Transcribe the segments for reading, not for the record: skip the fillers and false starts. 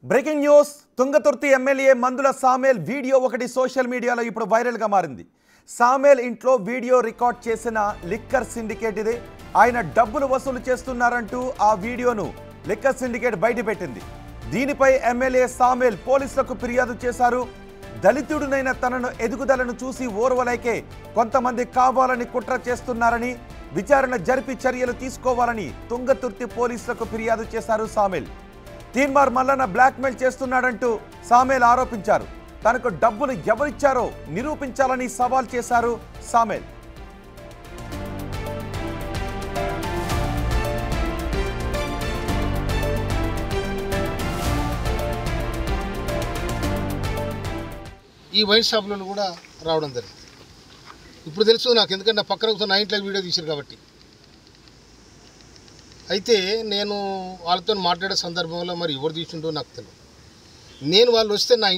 Breaking news Thungathurthi MLA మందుల Samel video ఒకటి social మీడియాలో ఇప్పుడు వైరల్ గా మారింది. సామేల్ ఇంట్లో వీడియో రికార్డ్ చేసిన లిక్కర్ సిండికేట్ ఇది. ఆయన డబ్బులు వసూలు చేస్తున్నారంటూ ఆ వీడియోను లిక్కర్ సిండికేట్ బయటపెట్టింది. దీనిపై ఎమ్మెల్యే సామేల్ పోలీసులకు ఫిర్యాదు చేశారు. దళితుడినైన తనను ఎదుగుదలను చూసి ఓర్వలేకే కొంతమంది కావాలని కుట్ర చేస్తున్నారని, విచారణ జరిపి చర్యలు తీసుకోవాలని తుంగతుర్తి పోలీసులకు ఫిర్యాదు చేశారు సామేల్. తీన్మార్ మల్లన్న బ్లాక్మెయిల్ చేస్తున్నాడంటూ సామేల్ ఆరోపించారు. తనకు డబ్బులు ఎవరిచ్చారో నిరూపించాలని సవాల్ చేశారు సామేల్. ఈ వైన్ షాప్లో కూడా రావడం జరిగింది. ఇప్పుడు తెలుసు నాకు, ఎందుకంటే నా పక్కన కూర్చొని నా ఇంట్లో వీడియో తీశారు కాబట్టి. అయితే నేను వాళ్ళతో మాట్లాడే సందర్భంలో మరి ఎవరు తీసుంటో నాకు తెలియదు. నేను వాళ్ళు వస్తే నా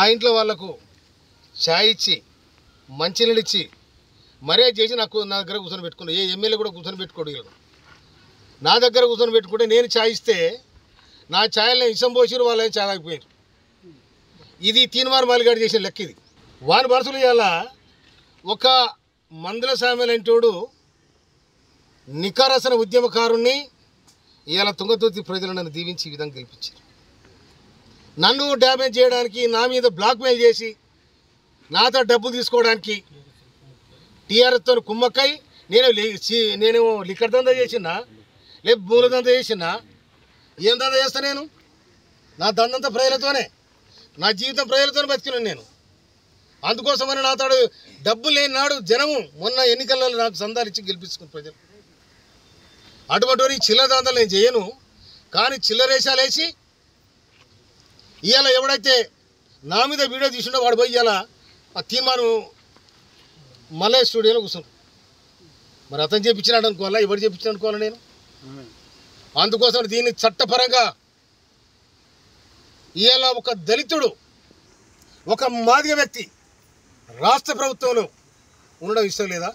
ఇంట్లో వాళ్ళకు ఛాయ్ ఇచ్చి మంచినీళ్ళు ఇచ్చి మర్యాద చేసి నా దగ్గర కూర్చొని పెట్టుకున్నాను. ఏ ఎమ్మెల్యే కూడా కూర్చొని పెట్టుకోడు. నా దగ్గర కూర్చొని పెట్టుకుంటే నేను ఛాయ్ ఇస్తే నా ఛాయల్ని ఇసం పోసిరు, వాళ్ళని ఛాయ్ ఆగిపోయారు. ఇది తీన్మార్ మల్లిగాడు చేసిన లెక్క. ఇది వాని మనసులు ఇవాళ ఒక మందుల సామేల్ అంటోడు నికారసన ఉద్యమకారుణ్ణి ఇవాళ తుంగతుర్తి ప్రజలు నన్ను దీవించి ఈ విధంగా గెలిపించారు. నన్ను డ్యామేజ్ చేయడానికి, నా మీద బ్లాక్మెయిల్ చేసి నాతో డబ్బులు తీసుకోవడానికి టీఆర్ఎస్తో కుమ్మక్కై నేను లిక్కర్ దందా చేసినా, లేక మూల దందా చేసినా, ఏం దందా చేస్తా నేను? నా దందంతా ప్రజలతోనే, నా జీవితం ప్రజలతోనే బతికినాను నేను. అందుకోసమని నాతో డబ్బు లేని నాడు జనము మొన్న ఎన్నికలలో నాకు సందాలు ఇచ్చి గెలిపించుకుని ప్రజలు. అటువంటి చిల్లర దందాలు నేను చేయను. కానీ చిల్లరేషాలు వేసి ఇవాళ ఎవడైతే నా మీద వీడియో తీసుండో వాడు పోయి ఇవాళ ఆ తీర్మానం మళ్ళీ స్టూడియోలో కూర్చున్నాను. మరి అతను చేయించినాడు అనుకోవాలా, ఎవరు చేయించాడు అనుకోవాలా నేను? అందుకోసం దీన్ని చట్టపరంగా ఇవాళ ఒక దళితుడు, ఒక మాదిగ వ్యక్తి రాష్ట్ర ప్రభుత్వంలో ఉండడం ఇష్టం లేదా?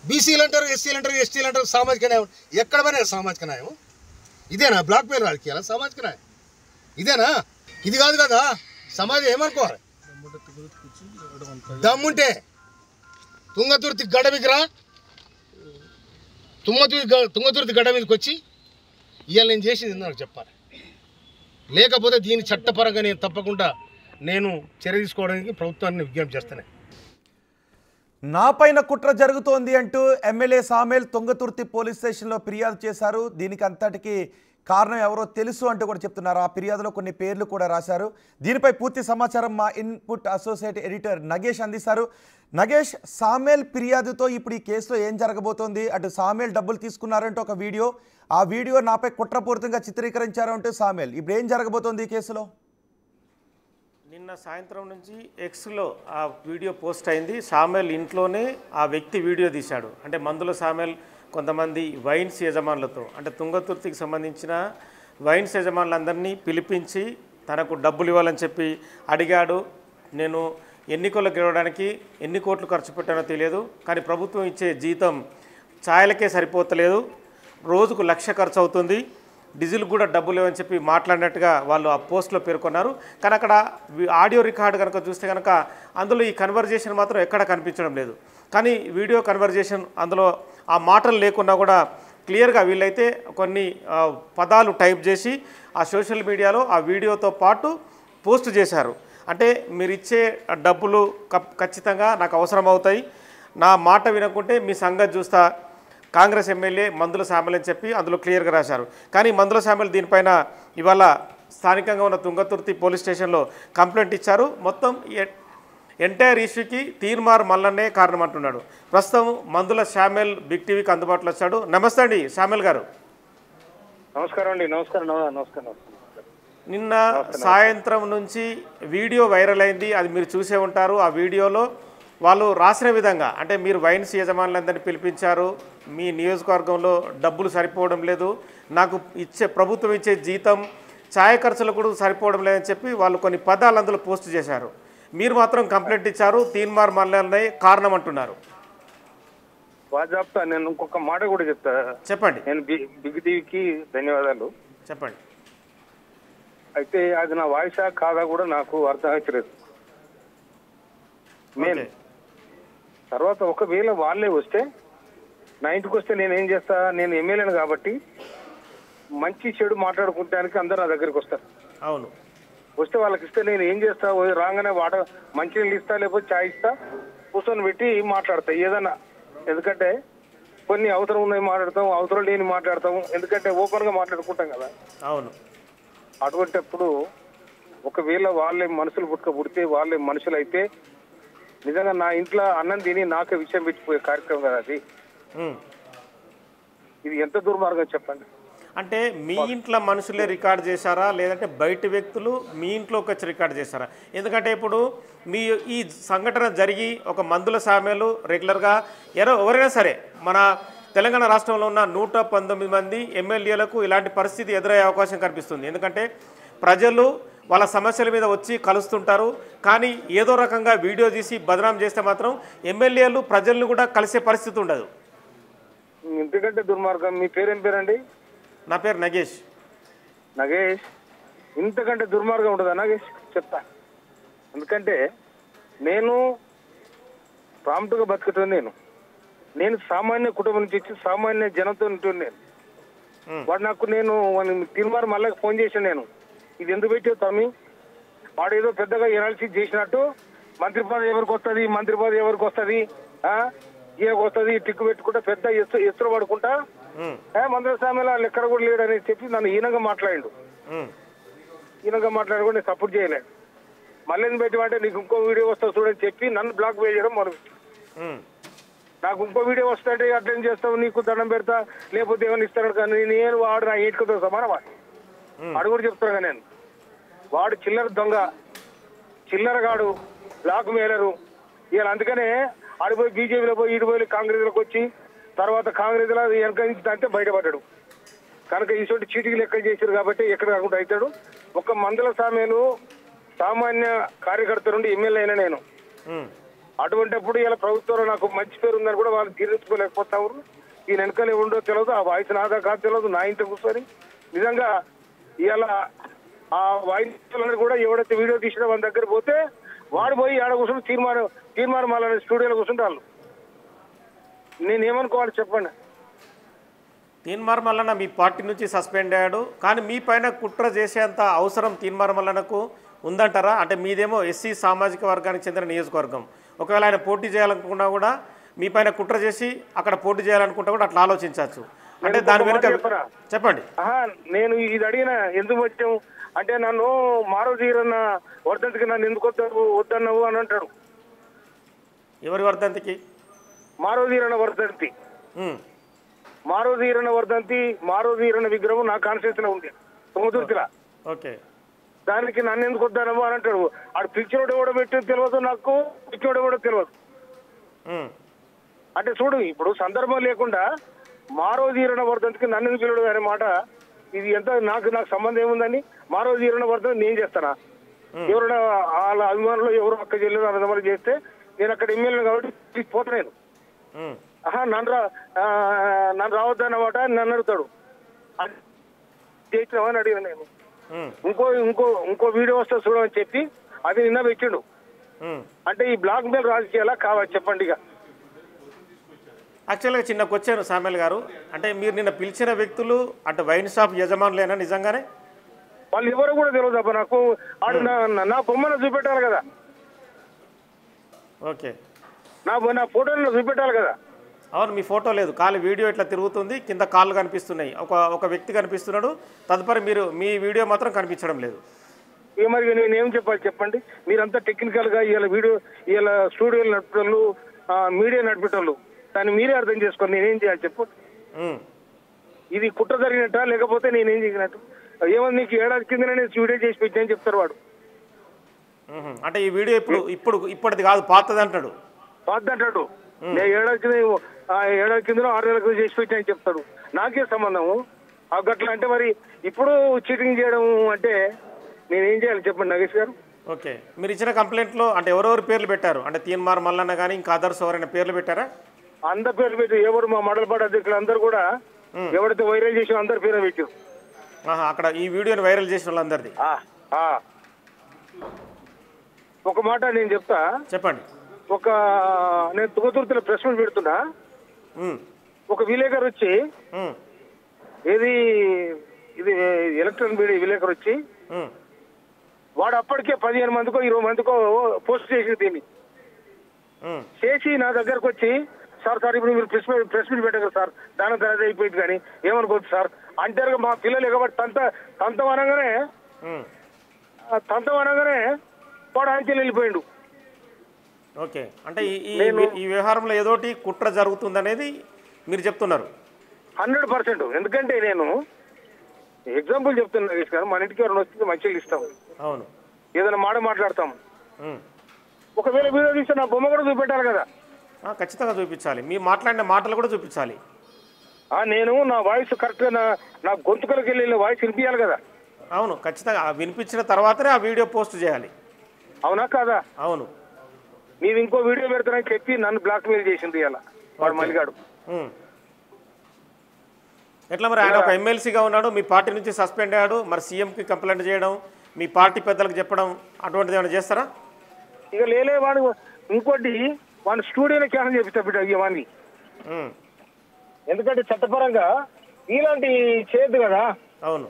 బీసీలు అంటారు, ఎస్సీలు అంటారు, ఎస్టీలు అంటారు, సామాజిక న్యాయం. ఎక్కడ పోయినా సామాజిక న్యాయం ఇదేనా? బ్లాక్ మెయిల్ రాజకీయాల సామాజిక న్యాయం ఇదేనా? ఇది కాదు కదా. సమాజం ఏమనుకోవాలి? దమ్ముంటే తుంగతుర్తి గడ్డ మీదకి రా, తుంగతుర్తి గడ్డ మీదకి వచ్చి ఇవాళ నేను చేసింది నాకు చెప్పాలి. లేకపోతే దీని చట్టపరంగా నేను తప్పకుండా చర్య తీసుకోవడానికి ప్రభుత్వాన్ని విజ్ఞప్తి చేస్తాను. నాపైన కుట్ర జరుగుతోంది అంటూ ఎమ్మెల్యే సామేల్ తుంగతుర్తి పోలీస్ స్టేషన్లో ఫిర్యాదు చేశారు. దీనికి అంతటికి కారణం ఎవరో తెలుసు అంటూ కూడా చెప్తున్నారు. ఆ ఫిర్యాదులో కొన్ని పేర్లు కూడా రాశారు. దీనిపై పూర్తి సమాచారం మా ఇన్పుట్ అసోసియేట్ ఎడిటర్ నగేష్ అందిస్తారు. నగేష్, సామేల్ ఫిర్యాదుతో ఇప్పుడు ఈ కేసులో ఏం జరగబోతోంది? అటు సామేల్ డబ్బులు తీసుకున్నారంటూ ఒక వీడియో, ఆ వీడియో నాపై కుట్రపూరితంగా చిత్రీకరించారు అంటూ సామేల్. ఇప్పుడు ఏం జరగబోతోంది ఈ కేసులో? నిన్న సాయంత్రం నుంచి ఎక్స్లో ఆ వీడియో పోస్ట్ అయింది. సామేల్ ఇంట్లోనే ఆ వ్యక్తి వీడియో తీశాడు. అంటే మందుల సామేల్ కొంతమంది వైన్స్ యజమానులతో, అంటే తుంగతుర్తికి సంబంధించిన వైన్స్ యజమానులందరినీ పిలిపించి తనకు డబ్బులు ఇవ్వాలని చెప్పి అడిగాడు. నేను ఎన్నికల్లో గెలవడానికి ఎన్ని కోట్లు ఖర్చు పెట్టానో తెలియదు, కానీ ప్రభుత్వం ఇచ్చే జీతం ఛాయలకే సరిపోతలేదు, రోజుకు 1,00,000 ఖర్చు అవుతుంది, డీజిల్ కూడా డబ్బులు లేవని చెప్పి మాట్లాడినట్టుగా వాళ్ళు ఆ పోస్ట్లో పేర్కొన్నారు. కానీ అక్కడ ఆడియో రికార్డు కనుక చూస్తే కనుక అందులో ఈ కన్వర్జేషన్ మాత్రం ఎక్కడ కనిపించడం లేదు. కానీ వీడియో కన్వర్జేషన్ అందులో ఆ మాటలు లేకున్నా కూడా క్లియర్గా వీళ్ళైతే కొన్ని పదాలు టైప్ చేసి ఆ సోషల్ మీడియాలో ఆ వీడియోతో పాటు పోస్ట్ చేశారు. అంటే మీరు ఇచ్చే డబ్బులు ఖచ్చితంగా నాకు అవసరం అవుతాయి, నా మాట వినకుంటే మీ సంగతి చూస్తా, కాంగ్రెస్ ఎమ్మెల్యే మందుల సామేల్ అని చెప్పి అందులో క్లియర్గా రాశారు. కానీ మందుల సామేల్ దీనిపైన ఇవాళ స్థానికంగా ఉన్న తుంగతుర్తి పోలీస్ స్టేషన్లో కంప్లైంట్ ఇచ్చారు. మొత్తం ఎంటైర్ ఇష్యూకి తీన్మార్ మల్లన్నే కారణం అంటున్నాడు. ప్రస్తుతం మందుల సామేల్ బిగ్ టీవీకి అందుబాటులో వచ్చాడు. నమస్తే అండి సామేల్ గారు. నమస్కారం అండి. నమస్కారం. నిన్న సాయంత్రం నుంచి వీడియో వైరల్ అయింది, అది మీరు చూసే ఉంటారు. ఆ వీడియోలో వాళ్ళు రాసిన విధంగా, అంటే మీరు వైన్స్ యజమానులందరినీ పిలిపించారు, మీ నియోజకవర్గంలో డబ్బులు సరిపోవడం లేదు, నాకు ప్రభుత్వం ఇచ్చే జీతం ఛాయ ఖర్చులు కూడా సరిపోవడం లేదని చెప్పి వాళ్ళు కొన్ని పదాలు అందులో పోస్ట్ చేశారు. మీరు మాత్రం కంప్లైంట్ ఇచ్చారు, తీన్మార్ మల్లన్నే కారణం అంటున్నారు. బాగా చెప్తా. నేను ఇంకొక మాట కూడా చెప్తా. చెప్పండి. నేను బిగ్ టీవీకి ధన్యవాదాలు. చెప్పండి. అయితే అది నా వాయిసా కాదా కూడా నాకు అర్థమవుతలేదు. నేను తర్వాత ఒకవేళ వాళ్ళే వస్తే నా ఇంటికి వస్తే నేను ఏం చేస్తా, నేను ఎమ్మెల్యేను కాబట్టి మంచి చెడు మాట్లాడుకుంటానికి అందరు నా దగ్గరికి వస్తారు. అవును. వస్తే వాళ్ళకి ఇస్తే నేను ఏం చేస్తా, రాగానే మంచినీళ్ళు ఇస్తా, లేకపోతే చాయ్ ఇస్తా, కూర్చొని పెట్టి మాట్లాడతా ఏదన్నా. ఎందుకంటే కొన్ని అవసరం ఉన్నాయి మాట్లాడతాం, అవసరం లేని మాట్లాడతాం. ఎందుకంటే ఓపెన్గా మాట్లాడుకుంటాం కదా. అవును. అటువంటిప్పుడు ఒకవేళ వాళ్ళే మనుషులు పుడితే వాళ్ళే మనుషులు అయితే నిజంగా నా ఇంట్లో అన్నం తిని నాకే విషయం పెట్టిపోయే కార్యక్రమం కదా అది. ఇది ఎంత దుర్మార్గం చెప్పండి. అంటే మీ ఇంట్లో మనుషులే రికార్డ్ చేశారా, లేదంటే బయట వ్యక్తులు మీ ఇంట్లోకి వచ్చి రికార్డ్ చేశారా? ఎందుకంటే ఇప్పుడు మీ ఈ సంఘటన జరిగి ఒక మందుల సామ్యాలు రెగ్యులర్గా ఎవరైనా సరే మన తెలంగాణ రాష్ట్రంలో ఉన్న 119 మంది ఎమ్మెల్యేలకు ఇలాంటి పరిస్థితి ఎదురయ్యే అవకాశం కనిపిస్తుంది. ఎందుకంటే ప్రజలు వాళ్ళ సమస్యల మీద వచ్చి కలుస్తుంటారు, కానీ ఏదో రకంగా వీడియో తీసి బదనాం చేస్తే మాత్రం ఎమ్మెల్యేలు ప్రజలను కూడా కలిసే పరిస్థితి ఉండదు. ఎందుకంటే దుర్మార్గం. మీ పేరేం పేరండి? నా పేరు నగేష్. నగేష్, ఇంతకంటే దుర్మార్గం ఉంటుందా నగేష్? చెప్తా. ఎందుకంటే నేను ప్రాంప్ట్గా బతుకుతాను. నేను సామాన్య కుటుంబం నుంచి వచ్చి సామాన్య జనంతో ఉంటుంది. నేను వాడు నాకు తిరుమారు మళ్ళీ ఫోన్ చేశాను. నేను ఇది ఎందుకు పెట్టావు తమ్మి, వాడు ఏదో పెద్దగా ఎనాలిసిస్ చేసినట్టు మంత్రి పదవి ఎవరికి వస్తుంది, మంత్రి పదవి ఎవరికి వస్తుంది, ఏకి వస్తుంది టిక్కు పెట్టుకుంటా పెద్ద ఎత్తులు పడుకుంటా మంత్రి సామెలా లెక్కర కూడా లేడని చెప్పి నన్ను ఈనంగా మాట్లాడిండు. ఈనంగా మాట్లాడి కూడా నేను సపోర్ట్ చేయలేదు. మళ్ళీ పెట్టిమంటే నీకు ఇంకో వీడియో వస్తా చూడని చెప్పి నన్ను బ్లాక్ చేయడం మొదలు. నాకు ఇంకో వీడియో వస్తుంటే అట్లేం చేస్తావు, నీకు దండం పెడతా, లేకపోతే ఏమైనా ఇస్తాడు. కానీ నేను వాడు నా ఏటుకతో సమానం వాడు కూడా చెప్తాను. నేను వాడు చిల్లర దొంగ, చిల్లరగాడు, బ్లాక్ మేలరు. ఇలా అందుకనే ఆడిపోయి బీజేపీలో పోయి ఈడిపోయి కాంగ్రెస్లోకి వచ్చి తర్వాత కాంగ్రెస్లో వెనక నుంచి అంటే బయటపడ్డాడు. కనుక ఇటువంటి చీటికి లెక్క చేశారు కాబట్టి ఎక్కడ కాకుండా అవుతాడు. ఒక మందుల సామ్యాలు సామాన్య కార్యకర్త నుండి ఎమ్మెల్యే అయినా నేను. అటువంటిప్పుడు ఇలా ప్రభుత్వంలో నాకు మంచి పేరు ఉందని కూడా వాళ్ళు తీర్చుకోలేకపోతారు. ఈయన వెనకాల ఉండో తెలియదు, ఆ వాయిస్ నాదా కాదు తెలియదు. నా ఇంట్లో కూర్చొని నిజంగా ఇలా ఆ వాయిస్ కూడా ఎవడైతే వీడియో తీసినా వాళ్ళ దగ్గర పోతే వాడు పోయి ఆడ కూర్చొని తీర్మానం మళ్ళీ స్టూడియోలో కూర్చుంటారు. నేనేమనుకోవాలి చెప్పండి. తీన్మార్ మల్లన్న మీ పార్టీ నుంచి సస్పెండ్ అయ్యాడు, కానీ మీ పైన కుట్ర చేసేంత అవసరం తీన్మార్ మల్లన్నకు ఉందంటారా? అంటే మీదేమో ఎస్సీ సామాజిక వర్గానికి చెందిన నియోజకవర్గం, ఒకవేళ ఆయన పోటీ చేయాలనుకున్నా కూడా మీ పైన కుట్ర చేసి అక్కడ పోటీ చేయాలనుకుంటా కూడా అట్లా ఆలోచించవచ్చు. అంటే దాని వెనుక చెప్పండి. నేను ఇది అడిగిన ఎందుకు వచ్చాము అంటే నన్ను మారోజీరన్న వర్ధంతికి నన్ను ఎందుకు వద్దన్నావు అని అంటాడు. ఎవరి వర్ధంతికి? మారోజీరన్న వర్ధంతి. మారోజీరన్న వర్ధంతి, మారోజీరన్న విగ్రహం నా కాన్స్టిట్యూన్సీలో ఉంది తుంగతుర్తిలా. ఓకే. దానికి నన్ను ఎందుకు వద్దన్నావు అని అంటాడు. ఆడు పిచ్చోడు ఎవడో పెట్టి తెలియదు, నాకు పిచ్చోడు ఎవడో తెలియదు. అంటే చూడు, ఇప్పుడు సందర్భం లేకుండా మారోజీరణ వర్ధంతికి నన్ను పిలవడం అనే మాట ఇది ఎంత నాకు సంబంధం ఏముందని? మారోజీరణ వర్ధంతి నేను చేస్తానా? ఎవరైనా వాళ్ళ అభిమానులు ఎవరు అక్క చెల్లెలు అన్నదమ్మలు చేస్తే నేను అక్కడ ఎమ్మెల్యే కాబట్టి పోతలేను. నన్ను రావద్దన్నమాట నన్ను అడుగుతాడు. చేసినామని అడిగిన నేను. ఇంకో వీడియో వస్తే చూడమని చెప్పి అది నిన్న పెట్టిండు. అంటే ఈ బ్లాక్ మెయిల్ రాజకీయాలా కావాలి చెప్పండి. ఇక యాక్చువల్గా చిన్న క్వశ్చన్ సామెల్ గారు, అంటే మీరు నిన్న పిలిచిన వ్యక్తులు అంటే వైన్ షాప్ యజమానులేనా నిజంగానే? వాళ్ళు ఎవరు కూడా తెలియదు అబ్బా నాకు. ఆడు నా బొమ్మను చూపెట్టాలి కదా. ఓకే. నా ఫోటోలను చూపెట్టాలి కదా. అవును, మీ ఫోటో లేదు, కాలు వీడియో ఇట్లా తిరుగుతుంది, కింద కాళ్ళు కనిపిస్తున్నాయి, ఒక వ్యక్తి కనిపిస్తున్నాడు, తదుపరి మీ వీడియో మాత్రం కనిపించడం లేదు. ఇక మరి నేనేం చెప్పాలి చెప్పండి? మీరంతా టెక్నికల్గా ఇవాళ స్టూడియోలు నడిపేటోళ్ళు, మీడియా నడిపేటోళ్ళు, దాన్ని మీరే అర్థం చేసుకోండి. నేనేం చేయాలి చెప్పు? ఇది కుట్ర జరిగినట్ట లేకపోతే నేనేం చేసినట్టు? ఏమో నీకు ఏడాది కింద నేను వీడియో చేసి పెట్టాను చెప్తారు వాడు. అంటే ఈ వీడియో ఇప్పటిది కాదు, పాతది అంటాడు. పాతది అంటాడు. నేను ఏడాది కింద 6 నెలల క్రితం చేసి పెట్టాను చెప్తాడు. నాకే సంబంధము గట్లా అంటే మరి ఇప్పుడు చీటింగ్ చేయడం అంటే నేనేం చేయాలి చెప్పండి నగేష్ గారు? ఓకే. మీరు ఇచ్చిన కంప్లైంట్లో అంటే ఎవరెవరు పేర్లు పెట్టారు? అంటే తీన్మార్ మల్లన్న కానీ ఇంకా అదర్స్ ఎవరైనా పేర్లు పెట్టారా? అందరి పేరు పెట్టి ఎవరు మా మండలపాటి అధ్యక్షులు అందరు కూడా ఎవరైతే వైరల్ చేసిన అందరి పేరు పెట్టారు. అక్కడ ఈ వీడియోని వైరల్ చేసిన వాళ్ళందరిది. ఒక మాట నేను చెప్తా, చెప్పండి. నేను తుంగతుర్తిలో ప్రెస్ మీట్ పెడుతున్నా. ఒక విలేకరు వచ్చి ఇది ఎలక్ట్రానిక్ మీడియా విలేకరు వచ్చి వాడు అప్పటికే 15 మందికో 20 మందికో పోస్ట్ చేసి దీన్ని చేసి నా దగ్గరకు వచ్చి సార్ ఇప్పుడు మీరు ప్రెస్ మీట్ పెట్టారు సార్, దాని ధర అయిపోయింది కానీ ఏమనుకోవచ్చు సార్ అంటారు. మా పిల్లలు ఎగబట్టి తంతం అనగానే వాడు అంచెలు వెళ్ళిపోయిండు. ఓకే, అంటే ఈ వ్యవహారంలో ఏదోటి కుట్ర జరుగుతుందనేది మీరు చెప్తున్నారు. 100%. ఎందుకంటే నేను ఎగ్జాంపుల్ చెప్తున్నా నాగేష్ గారు, మన ఇంటికి ఎవరైనా వస్తుంది మంచిగా ఇస్తాం, అవును, ఏదైనా మాట్లాడతాం. ఒకవేళ వీడియో తీస్తే నా బొమ్మ కూడా చూపెట్టాలి కదా. ఖచ్చితంగా చూపించాలి, మీ మాట్లాడిన మాటలు కూడా చూపించాలి. నేను నా వాయిస్ కరెక్ట్గా నా గొంతుకలకు వెళ్ళి వాయిస్ వినిపించాలి కదా. అవును, ఖచ్చితంగా వినిపించిన తర్వాతనే ఆ వీడియో పోస్ట్ చేయాలి. అవునా కాదా? అవును. నీవు ఇంకో వీడియో పెడతానని చెప్పి నన్ను బ్లాక్ మెయిల్ చేసింది ఇలా వాడు మల్లిగాడు. ఎట్లా మరి? ఆయన ఒక ఎమ్మెల్సీగా ఉన్నాడు, మీ పార్టీ నుంచి సస్పెండ్ అయ్యాడు, మరి సీఎంకి కంప్లైంట్ చేయడం, మీ పార్టీ పెద్దలకు చెప్పడం అటువంటిది ఏమైనా చేస్తారా? ఇక లేలే వాడు ఇంకోటి వాడు స్టూడియోలో క్యాన్సల్ చేపిస్తా బిడ్డ ఇవన్నీ. ఎందుకంటే చట్టపరంగా ఇలాంటి చేయొద్దు కదా. అవును,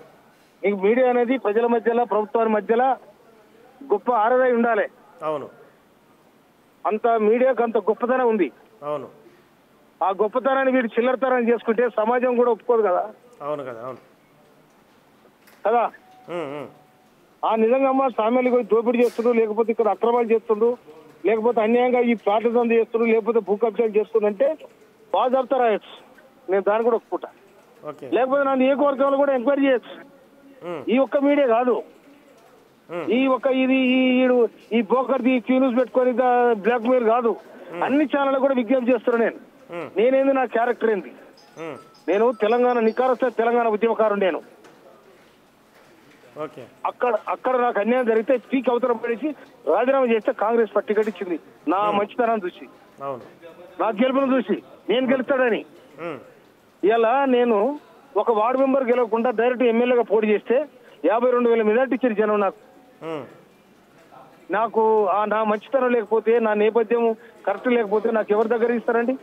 నీకు మీడియా అనేది ప్రజల మధ్యలో ప్రభుత్వాల మధ్యలో గొప్ప ఆరదై ఉండాలి. అవును, అంత మీడియాకు అంత గొప్పతనం ఉంది. అవును, ఆ గొప్పతనాన్ని వీడు చిల్లరతనం చేసుకుంటే సమాజం కూడా ఒప్పుకోదు కదా. అవును కదా, అవును కదా. ఆ నిజంగా అమ్మ సామ్యాలు దోపిడీ చేస్తుండ్రు, లేకపోతే ఇక్కడ అక్రమాలు చేస్తుండ్రు, లేకపోతే అన్యాయంగా ఈ ప్లాట్ల దంద చేస్తుండ్రు, లేకపోతే భూ కబ్జాలు చేస్తుందంటే బాగా జరుపుతారా? నేను దాన్ని కూడా ఒప్పుకుంటా. లేకపోతే నా నియోజకవర్గంలో కూడా ఎంక్వైరీ చేయొచ్చు. ఈ ఒక్క మీడియా కాదు, ఈ బోకర్ది క్యూన్యూస్ పెట్టుకొని బ్లాక్ మెయిల్ కాదు, అన్ని ఛానల్ కూడా విజ్ఞప్తి చేస్తున్నా. నేనేంది, నా క్యారెక్టర్ ఏంది, నేను తెలంగాణ నికారస్థ తెలంగాణ ఉద్యమకారు. నేను అక్కడ నాకు అన్యాయం జరిగితే పీక్ అవసరం పడేసి రాజీనామా చేస్తే కాంగ్రెస్ పార్టీ కట్టించింది నా మంచితనాన్ని చూసి, నా గెలుపును చూసి, నేను గెలుస్తాడని. ఇలా నేను ఒక వార్డు మెంబర్ గెలవకుండా డైరెక్ట్ ఎమ్మెల్యేగా పోటీ చేస్తే 52,000 మెజార్టీ ఇచ్చారు జనం నాకు. నా మంచితనం లేకపోతే, నా నేపథ్యం కరెక్ట్ లేకపోతే నాకు ఎవరి దగ్గర ఇస్తారండి?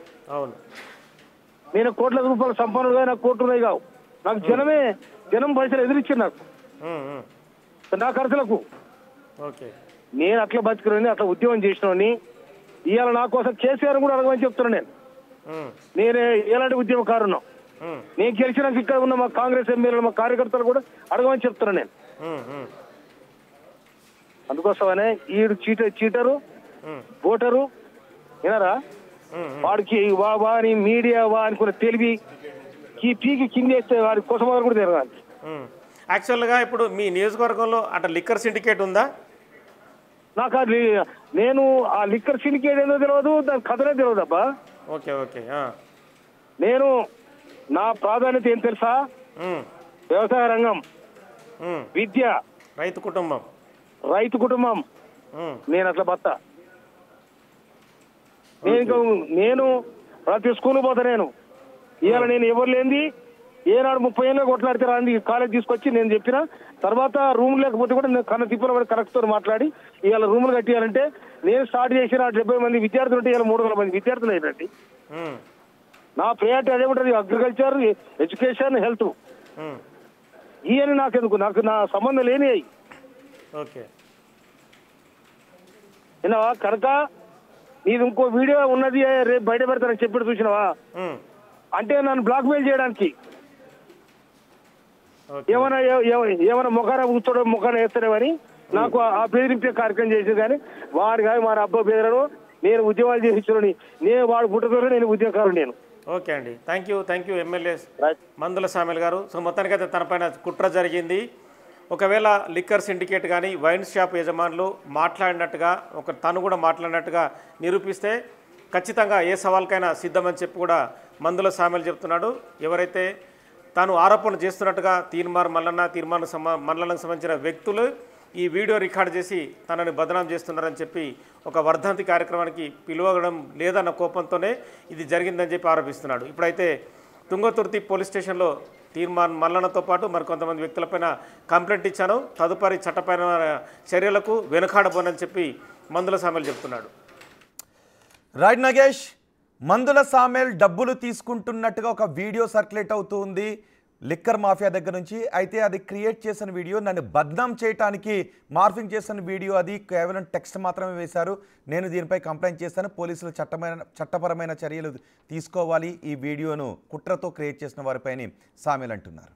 నేను కోట్ల రూపాయలు సంపన్నుడుగా నాకు కోట్లు ఉన్నాయి కావు. నాకు జనం పైసలు ఎదిరిచ్చారు నాకు నా ఖర్చులకు. నేను అట్లా బతికినని, అట్లా ఉద్యమం చేసినని. ఇవాళ నా కోసం కేసీఆర్ కూడా అడగమని చెప్తున్నా. నేనే ఎలాంటి ఉద్యమకారున్నా, నేను గెలిచినాక ఇక్కడ ఉన్న మా కాంగ్రెస్ ఎమ్మెల్యేలు, మా కార్యకర్తలు కూడా అడగమని చెప్తున్నా నేను. అందుకోసమనే ఈడు చీటరు ఓటరు వినరా, వాడికి వాని మీడియా అనుకున్న తెలివి పీకి కిందేస్తే వాడి కోసం కూడా తిరగాలి. యాక్చువల్గా ఇప్పుడు మీ నియోజకవర్గంలో అట్లా లిక్కర్ సిండికేట్ ఉందా? నాకు నేను ఆ లిక్కర్ సిండికేట్ ఏదో తెలియదు, దాని కథనే తెలియదు అబ్బా. నేను నా ప్రాధాన్యత ఏం తెలుసా? వ్యవసాయ రంగం, విద్య, రైతు కుటుంబం. నేను అట్లా బతా. నేను ప్రతి స్కూల్ పోతా. నేను ఇవాళ నేను ఎవరు లేనిది ఏనాడు 30 ఏళ్ళ కొట్లాడితే రాంది కాలేజ్ తీసుకొచ్చి నేను చెప్పిన తర్వాత రూమ్ లేకపోతే కూడా నేను కన్న తిప్పల పడి కరెక్ట్తో మాట్లాడి ఇవాళ రూములు కట్టియాలంటే నేను స్టార్ట్ చేసిన 70 మంది విద్యార్థులు ఉంటే ఇవాళ 300 మంది విద్యార్థులు అయినట్టు. నా ప్రయారిటీ అదే ఉంటుంది, అగ్రికల్చర్, ఎడ్యుకేషన్, హెల్త్. ఇవన్నీ నాకెందుకు, నాకు నా సంబంధం లేని అయ్యి విన్నావా? కనుక నీది ఇంకో వీడియో ఉన్నది రేపు బయట పెడతానని చెప్పి చూసినావా? అంటే నన్ను బ్లాక్ మెయిల్ చేయడానికి ఏమైనా ముఖాన కూర్చోడం ముఖాన వేస్తాడేమని నాకు ఆ బెదిరింపే కార్యక్రమం చేసేది. కానీ వాడు కానీ మా అబ్బా బెదరను, నేను ఉద్యోగాలు చేయించుని, నేను వాడు పుట్టతో నేను ఉద్యోగకారు నేను. ఓకే అండి, థ్యాంక్ యూ ఎమ్మెల్యే మందుల సామ్యాల్ గారు. సో మొత్తానికైతే తనపైన కుట్ర జరిగింది. ఒకవేళ లిక్కర్ సిండికేట్ కానీ వైన్ షాప్ యజమానులు మాట్లాడినట్టుగా తను కూడా మాట్లాడినట్టుగా నిరూపిస్తే ఖచ్చితంగా ఏ సవాల్కైనా సిద్ధమని చెప్పి కూడా మందుల సామ్యాల్ చెప్తున్నాడు. ఎవరైతే తాను ఆరోపణలు చేస్తున్నట్టుగా తీర్మార్ మల్లన్నకు సంబంధించిన వ్యక్తులు ఈ వీడియో రికార్డ్ చేసి తనని బదనాం చేస్తున్నారని చెప్పి ఒక వర్ధంతి కార్యక్రమానికి పిలవడం లేదన్న కోపంతోనే ఇది జరిగిందని చెప్పి ఆరోపిస్తున్నాడు. ఇప్పుడైతే తుంగతుర్తి పోలీస్ స్టేషన్లో తీర్మాన్ మల్లన్నతో పాటు మరికొంతమంది వ్యక్తులపైన కంప్లైంట్ ఇచ్చాను. తదుపరి చట్టపరమైన చర్యలకు వెనుకాడబోనని చెప్పి మందుల సామెల్ చెప్తున్నాడు. రైట్ నాగేష్, మందుల సామెల్ డబ్బులు తీసుకుంటున్నట్టుగా ఒక వీడియో సర్క్యులేట్ అవుతూ ఉంది లిక్కర్ మాఫియా దగ్గర నుంచి. అయితే అది క్రియేట్ చేసిన వీడియో, నన్ను బద్నాం చేయడానికి మార్ఫింగ్ చేసిన వీడియో, అది కేవలం టెక్స్ట్ మాత్రమే వేశారు. నేను దీనిపై కంప్లైంట్ చేస్తాను, పోలీసులు చట్టపరమైన చర్యలు తీసుకోవాలి, ఈ వీడియోను కుట్రతో క్రియేట్ చేసిన వారిపైన సామెల్ అంటున్నారు.